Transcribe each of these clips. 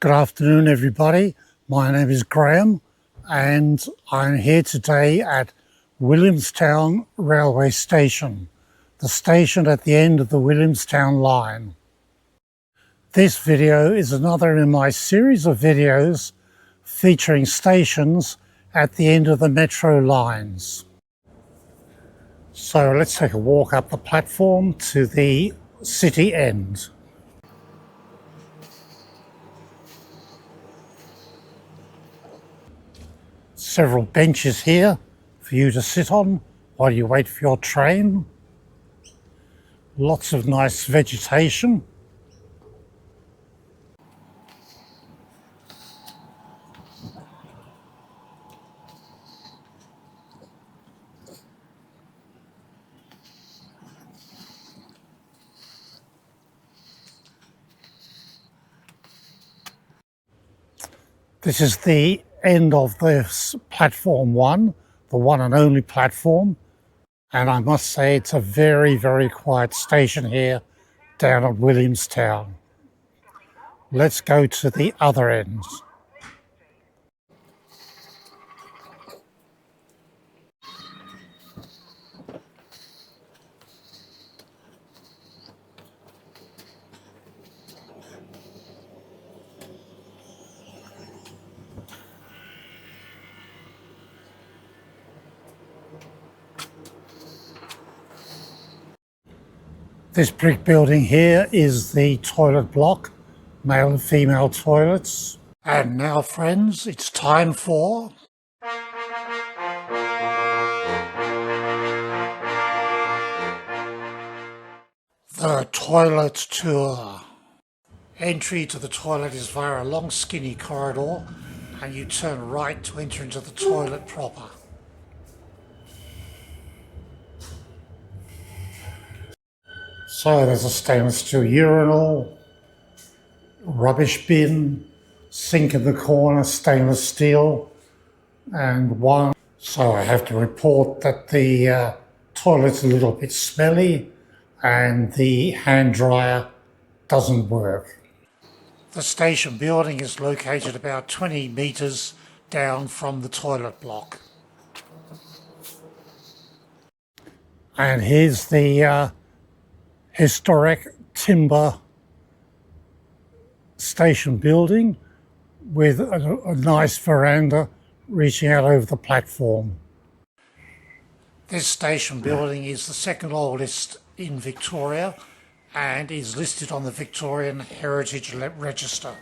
Good afternoon, everybody. My name is Graham, and I'm here today at Williamstown Railway Station, the station at the end of the Williamstown Line. This video is another in my series of videos featuring stations at the end of the metro lines. So let's take a walk up the platform to the city end. Several benches here for you to sit on while you wait for your train. Lots of nice vegetation. This is the end of this platform one, the one and only platform. And I must say it's a very, very quiet station here down at Williamstown. Let's go to the other end. This brick building here is the toilet block, male and female toilets. And now, friends, it's time for the toilet tour. Entry to the toilet is via a long skinny corridor, and you turn right to enter into the toilet proper. So there's a stainless steel urinal, rubbish bin, sink in the corner, stainless steel, and one. So I have to report that the toilet's a little bit smelly and the hand dryer doesn't work. The station building is located about 20 metres down from the toilet block. And here's the historic timber station building with a nice veranda reaching out over the platform. This station building is the second oldest in Victoria and is listed on the Victorian Heritage Register.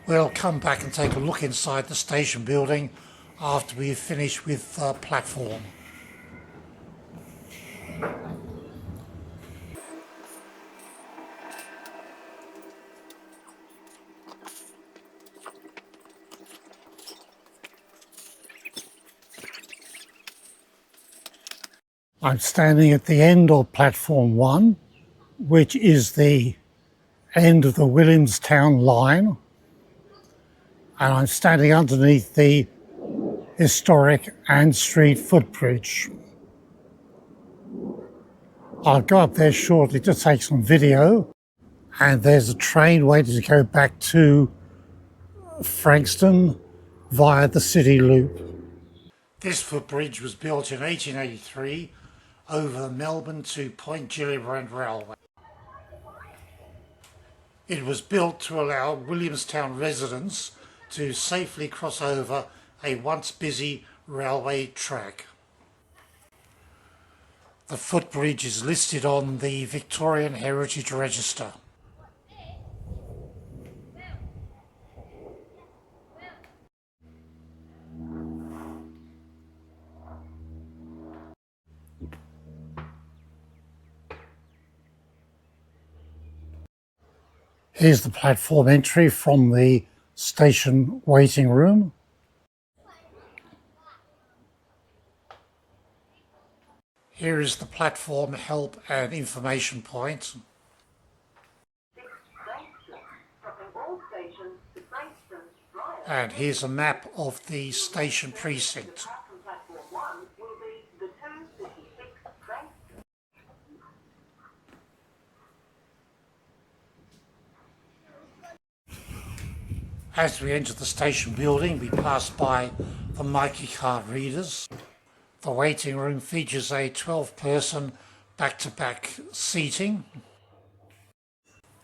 We'll come back and take a look inside the station building after we've finished with the platform. I'm standing at the end of platform 1, which is the end of the Williamstown line, and I'm standing underneath the historic Ann Street Footbridge. I'll go up there shortly to take some video, and there's a train waiting to go back to Frankston via the City Loop. This footbridge was built in 1883 over Melbourne to Point Gellibrand Railway. It was built to allow Williamstown residents to safely cross over a once busy railway track. The footbridge is listed on the Victorian Heritage Register. Here's the platform entry from the station waiting room. Here is the platform help and information point. And here's a map of the station precinct. As we enter the station building, we pass by the Mikey card readers. The waiting room features a 12-person back-to-back seating.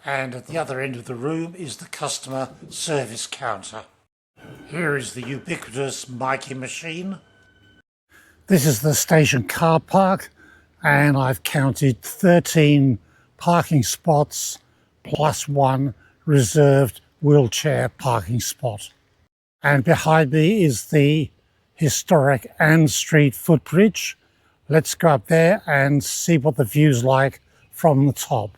And at the other end of the room is the customer service counter. Here is the ubiquitous Mikey machine. This is the station car park, and I've counted 13 parking spots plus one reserved wheelchair parking spot. And behind me is the historic Ann Street Footbridge. Let's go up there and see what the view's like from the top.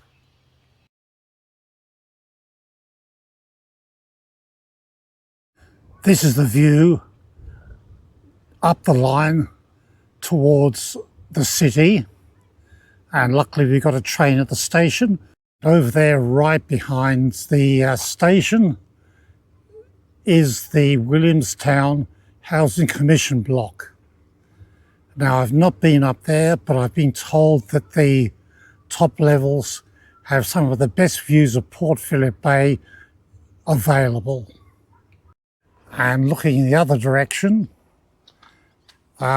This is the view up the line towards the city, and luckily we got a train at the station. Over there, right behind the station, is the Williamstown Housing Commission block. Now, I've not been up there, but I've been told that the top levels have some of the best views of Port Phillip Bay available. And looking in the other direction,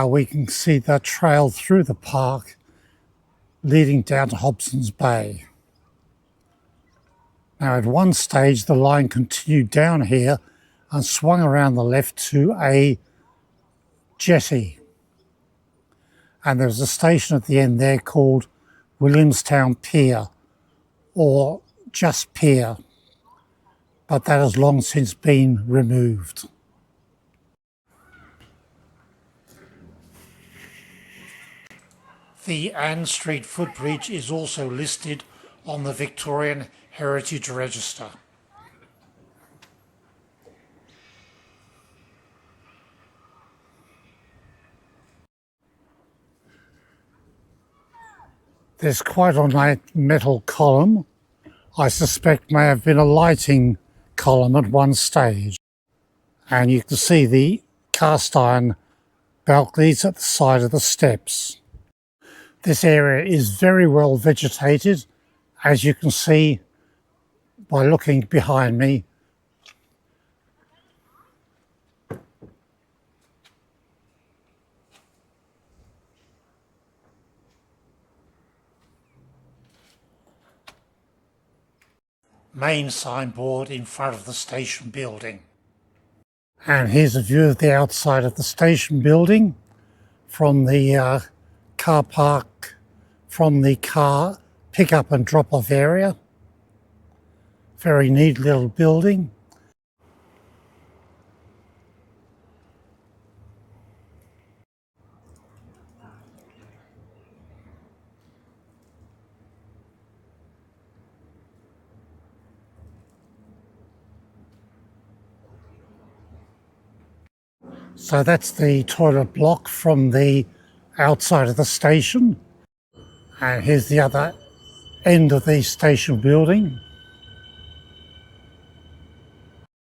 we can see the trail through the park leading down to Hobson's Bay. Now, at one stage, the line continued down here and swung around the left to a jetty. And there was a station at the end there called Williamstown Pier, or just Pier, but that has long since been removed. The Ann Street Footbridge is also listed on the Victorian Heritage Register. There's quite a nice metal column. I suspect may have been a lighting column at one stage. And you can see the cast iron balconies at the side of the steps. This area is very well vegetated, as you can see by looking behind me. Main signboard in front of the station building. And here's a view of the outside of the station building from the car park, from the car pick-up and drop-off area. Very neat little building. So that's the toilet block from the outside of the station. And here's the other end of the station building.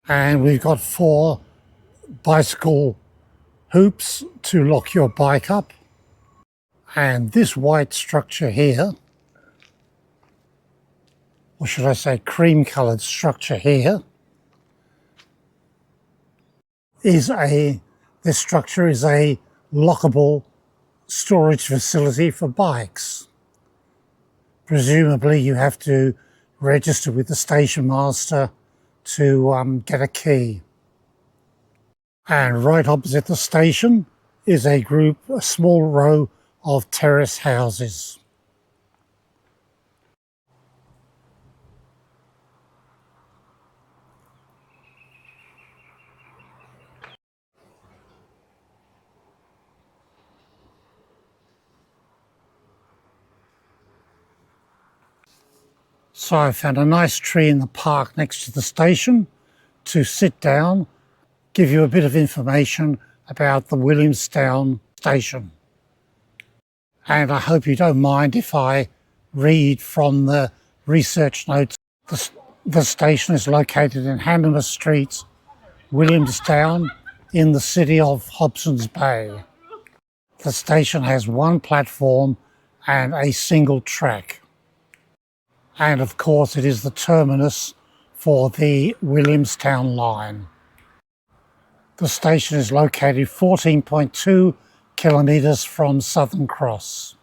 And we've got 4 bicycle hoops to lock your bike up. And this white structure here, or should I say cream-coloured structure here, this structure is a lockable storage facility for bikes. Presumably you have to register with the station master to get a key. And right opposite the station is a small row of terrace houses. So I found a nice tree in the park next to the station to sit down, give you a bit of information about the Williamstown station. And I hope you don't mind if I read from the research notes. The station is located in Hanover Street, Williamstown, in the city of Hobson's Bay. The station has 1 platform and a single track. And of course it is the terminus for the Williamstown Line. The station is located 14.2 kilometres from Southern Cross,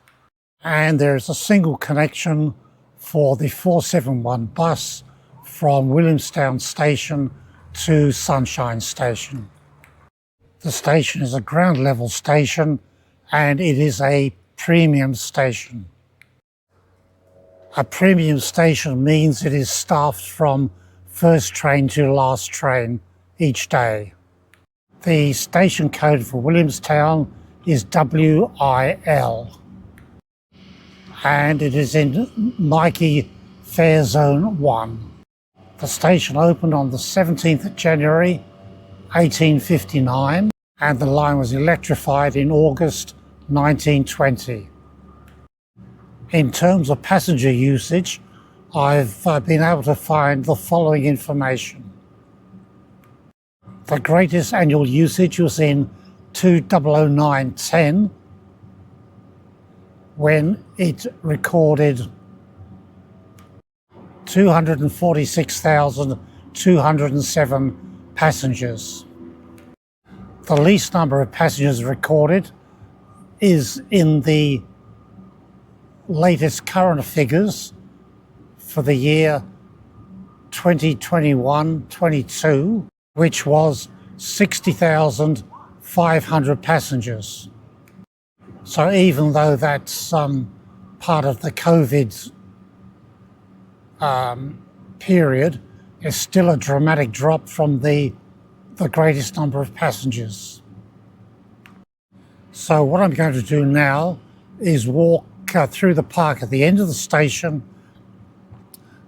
and there is a single connection for the 471 bus from Williamstown Station to Sunshine Station. The station is a ground level station and it is a premium station. A premium station means it is staffed from first train to last train each day. The station code for Williamstown is WIL, and it is in Nike Fare Zone 1. The station opened on the 17th of January 1859, and the line was electrified in August 1920. In terms of passenger usage, I've been able to find the following information. The greatest annual usage was in 2009-10, when it recorded 246,207 passengers. The least number of passengers recorded is in the latest current figures for the year 2021-22, which was 60,500 passengers. So even though that's part of the COVID period, it's still a dramatic drop from the greatest number of passengers. So what I'm going to do now is walk through the park at the end of the station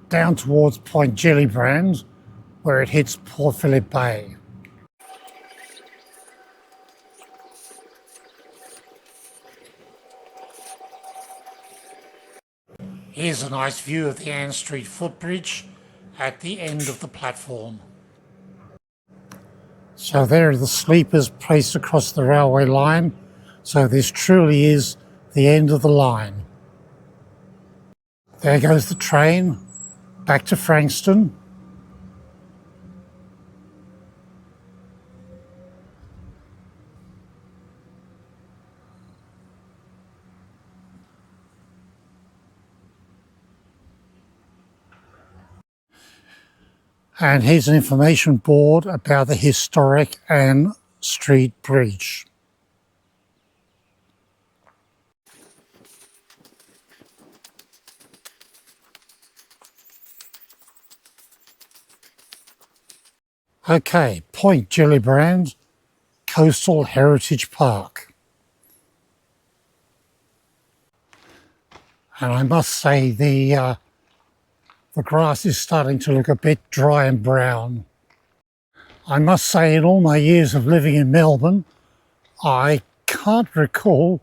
down towards Point Gellibrand, where it hits Port Phillip Bay. Here's a nice view of the Ann Street Footbridge at the end of the platform. So there are the sleepers placed across the railway line. So this truly is the end of the line. There goes the train back to Frankston. And here's an information board about the historic Ann Street Bridge. Okay, Point Gellibrand, Coastal Heritage Park. And I must say the grass is starting to look a bit dry and brown. I must say, in all my years of living in Melbourne, I can't recall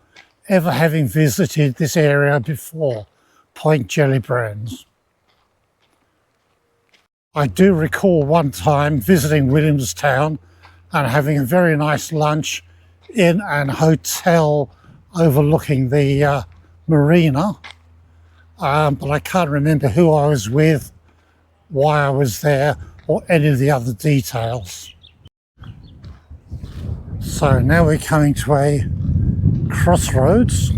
ever having visited this area before, Point Gellibrand. I do recall one time visiting Williamstown and having a very nice lunch in an hotel overlooking the marina. But I can't remember who I was with, why I was there, or any of the other details. So now we're coming to a crossroads,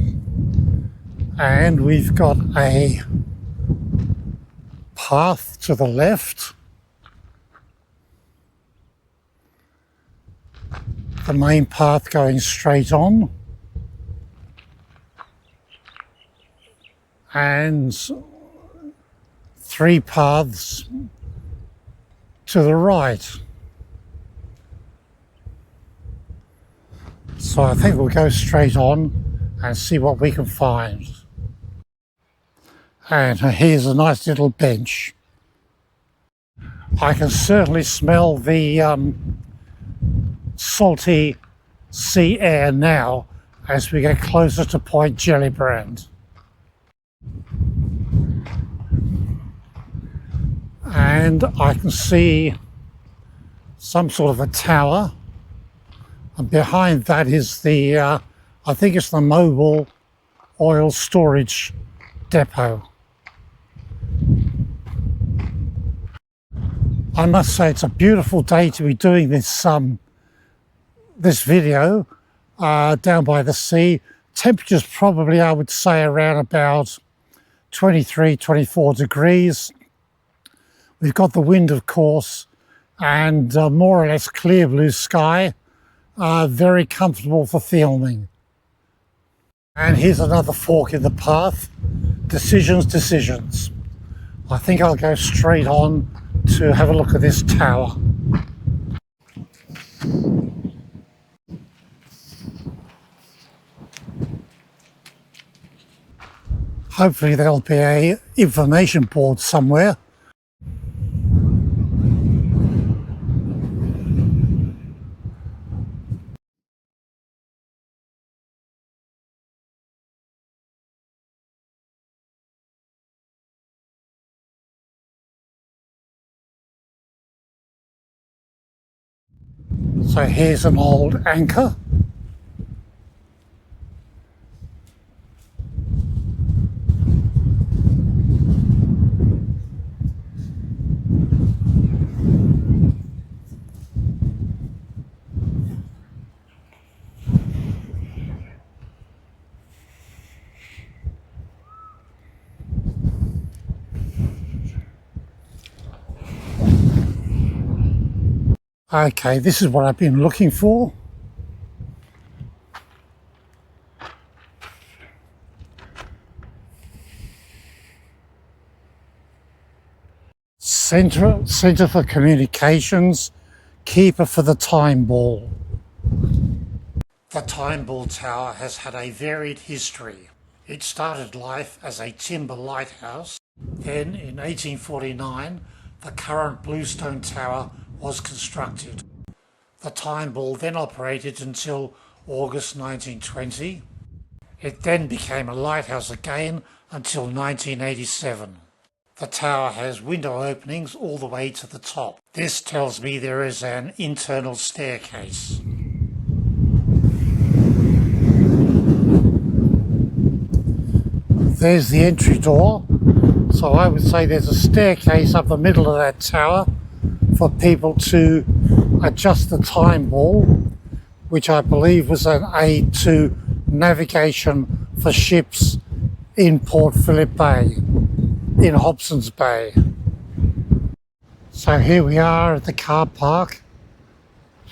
and we've got a path to the left. The main path going straight on. And 3 paths to the right. So I think we'll go straight on and see what we can find. And here's a nice little bench. I can certainly smell the salty sea air now as we get closer to Point Gellibrand. And I can see some sort of a tower, and behind that is the, I think it's the mobile oil storage depot. I must say it's a beautiful day to be doing this video down by the sea. Temperatures probably, I would say, around about 23, 24 degrees. We've got the wind, of course, and more or less clear blue sky. Very comfortable for filming. And here's another fork in the path. Decisions. I think I'll go straight on to have a look at this tower. Hopefully there'll be an information board somewhere. So here's an old anchor. Okay, this is what I've been looking for. Centre for Communications, keeper for the Timeball. The Timeball Tower has had a varied history. It started life as a timber lighthouse. Then in 1849, the current bluestone tower was constructed. The Timeball then operated until August 1920. It then became a lighthouse again until 1987. The tower has window openings all the way to the top. This tells me there is an internal staircase. There's the entry door. So I would say there's a staircase up the middle of that tower for people to adjust the Timeball, which I believe was an aid to navigation for ships in Port Phillip Bay, in Hobson's Bay. So here we are at the car park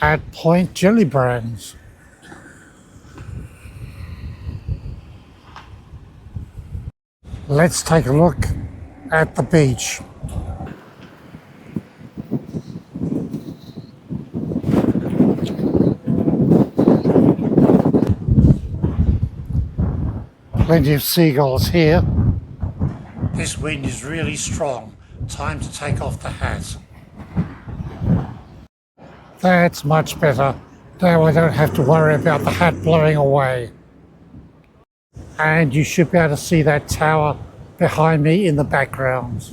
at Point Gellibrand. Let's take a look at the beach. Plenty of seagulls here. This wind is really strong. Time to take off the hat. That's much better. Now I don't have to worry about the hat blowing away. And you should be able to see that tower behind me in the background.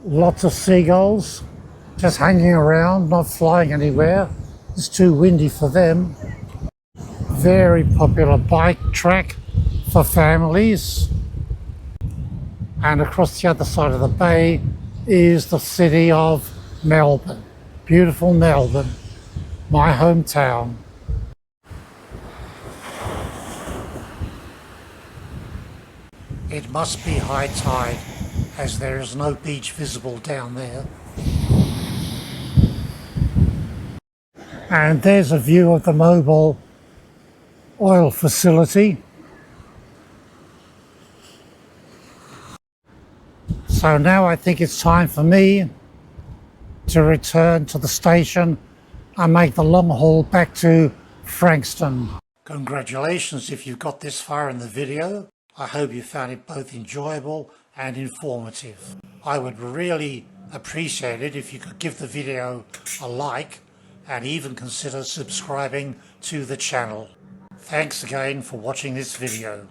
Lots of seagulls just hanging around, not flying anywhere. It's too windy for them. Very popular bike track for families. And across the other side of the bay is the city of Melbourne. Beautiful Melbourne, my hometown. It must be high tide, as there is no beach visible down there. And there's a view of the mobile oil facility. So now I think it's time for me to return to the station and make the long haul back to Frankston. Congratulations if you've got this far in the video. I hope you found it both enjoyable and informative. I would really appreciate it if you could give the video a like and even consider subscribing to the channel. Thanks again for watching this video.